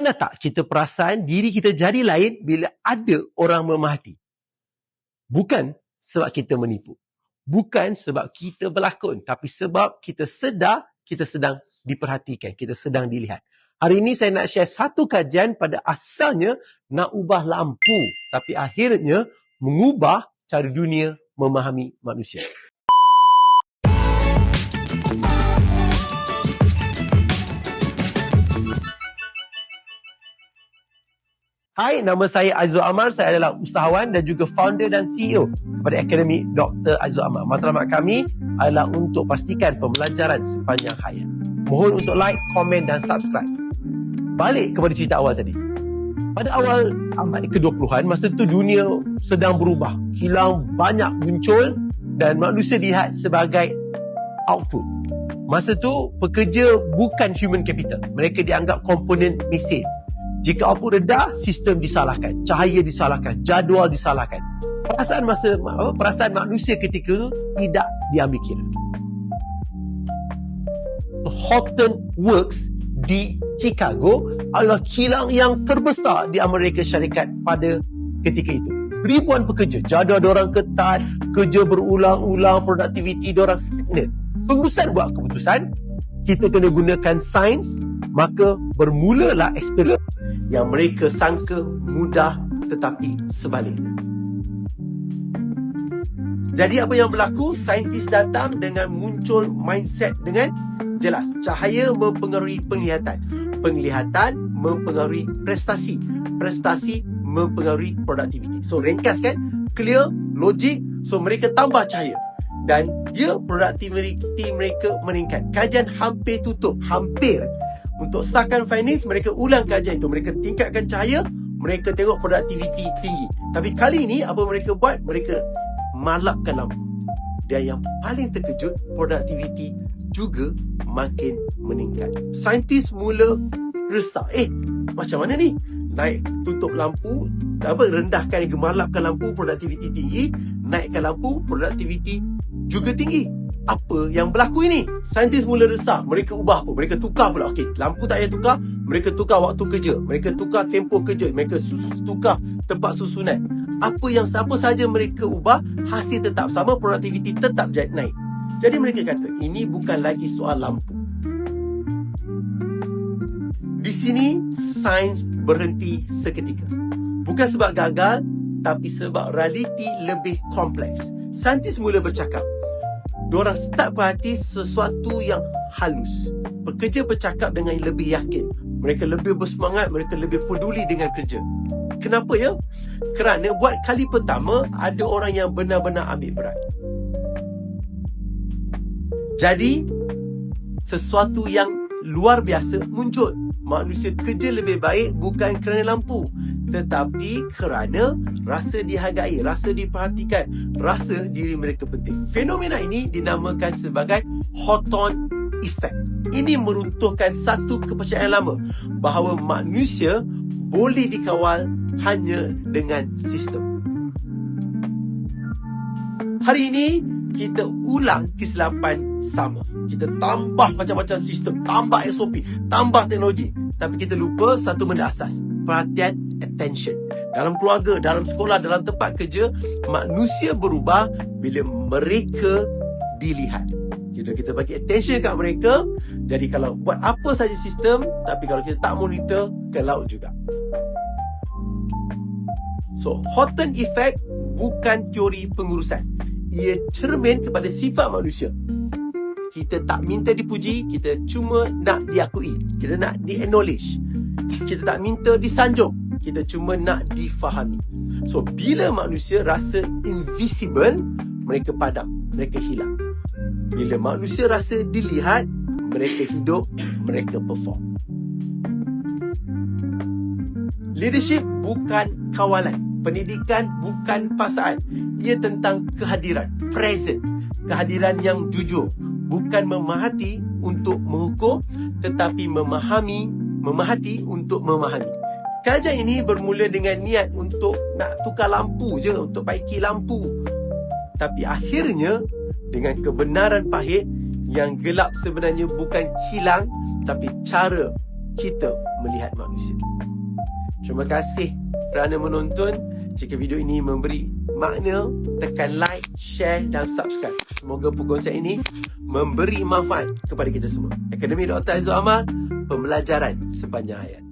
Pernah tak kita perasan diri kita jadi lain bila ada orang memerhati? Bukan sebab kita menipu. Bukan sebab kita berlakon. Tapi sebab kita sedar kita sedang diperhatikan. Kita sedang dilihat. Hari ini saya nak share satu kajian pada asalnya nak ubah lampu. Tapi akhirnya mengubah cara dunia memahami manusia. Hai, nama saya Aizul Amar. Saya adalah usahawan dan juga founder dan CEO kepada Akademi Dr. Aizul Amar. Matlamat kami adalah untuk pastikan pembelajaran sepanjang hayat. Mohon untuk like, komen dan subscribe. Balik kepada cerita awal tadi. Pada awal abad ke-20-an, masa tu dunia sedang berubah. Kilang banyak muncul dan manusia dilihat sebagai output. Masa tu, pekerja bukan human capital. Mereka dianggap komponen mesin. Jika output rendah, sistem disalahkan, cahaya disalahkan, jadual disalahkan. Perasaan manusia ketika itu tidak diambil kira. Horton Works di Chicago adalah kilang yang terbesar di Amerika Syarikat pada ketika itu. Ribuan pekerja, jadual diorang ketat, kerja berulang-ulang, produktiviti diorang stagnan. Pengurusan buat keputusan, kita kena gunakan sains, maka bermulalah eksperimen yang mereka sangka mudah tetapi sebaliknya. Jadi apa yang berlaku? Saintis datang dengan muncul mindset dengan jelas. Cahaya mempengaruhi penglihatan. Penglihatan mempengaruhi prestasi. Prestasi mempengaruhi produktiviti. So ringkas kan? Clear, logik. So mereka tambah cahaya. Dan produktiviti mereka meningkat. Kajian hampir tutup. Hampir. Untuk sahkan finance, mereka ulang kajian itu. Mereka tingkatkan cahaya, mereka tengok produktiviti tinggi. Tapi kali ini, apa mereka buat? Mereka malapkan lampu. Dan yang paling terkejut, produktiviti juga makin meningkat. Saintis mula resah. Macam mana ni? Naik, tutup lampu, rendahkan, gemalapkan lampu, produktiviti tinggi. Naikkan lampu, produktiviti juga tinggi. Apa yang berlaku ini? Saintis mula resah. Mereka ubah apa? Mereka tukar pula. Okey, lampu tak payah tukar. Mereka tukar waktu kerja. Mereka tukar tempoh kerja. Mereka tukar tempat susunan. Apa saja mereka ubah, hasil tetap sama, produktiviti tetap naik. Jadi mereka kata, ini bukan lagi soal lampu. Di sini, sains berhenti seketika. Bukan sebab gagal, tapi sebab realiti lebih kompleks. Saintis mula bercakap. Diorang start perhati sesuatu yang halus. Pekerja bercakap dengan lebih yakin. Mereka lebih bersemangat, mereka lebih peduli dengan kerja. Kenapa ya? Kerana buat kali pertama, ada orang yang benar-benar ambil berat. Jadi, sesuatu yang luar biasa muncul. Manusia kerja lebih baik bukan kerana lampu, tetapi kerana rasa dihargai, rasa diperhatikan, rasa diri mereka penting. Fenomena ini dinamakan sebagai Horton Effect. Ini meruntuhkan satu kepercayaan lama bahawa manusia boleh dikawal hanya dengan sistem. Hari ini kita ulang kesilapan sama. Kita tambah macam-macam sistem, tambah SOP, tambah teknologi. Tapi kita lupa satu benda asas. Perhatian, attention. Dalam keluarga, dalam sekolah, dalam tempat kerja, manusia berubah bila mereka dilihat. Kita bagi attention kat mereka. Jadi kalau buat apa saja sistem, tapi kalau kita tak monitor, ke laut juga. So, Horton Effect bukan teori pengurusan. Ia cermin kepada sifat manusia. Kita tak minta dipuji, kita cuma nak diakui. Kita nak di-acknowledge. Kita tak minta disanjung, kita cuma nak difahami. So, bila manusia rasa invisible, mereka padam, mereka hilang. Bila manusia rasa dilihat, mereka hidup, mereka perform. Leadership bukan kawalan. Pendidikan bukan paksaan. Ia tentang kehadiran, present. Kehadiran yang jujur. Bukan memahati untuk menghukum, tetapi memahati untuk memahami. Kajian ini bermula dengan niat untuk nak tukar lampu je, untuk baiki lampu. Tapi akhirnya, dengan kebenaran pahit, yang gelap sebenarnya bukan kilang, tapi cara kita melihat manusia. Terima kasih kerana menonton. Jika video ini memberi makna, tekan like, share dan subscribe. Semoga perkongsian ini memberi manfaat kepada kita semua. Akademi Dr. Aizul Amal, pembelajaran sepanjang hayat.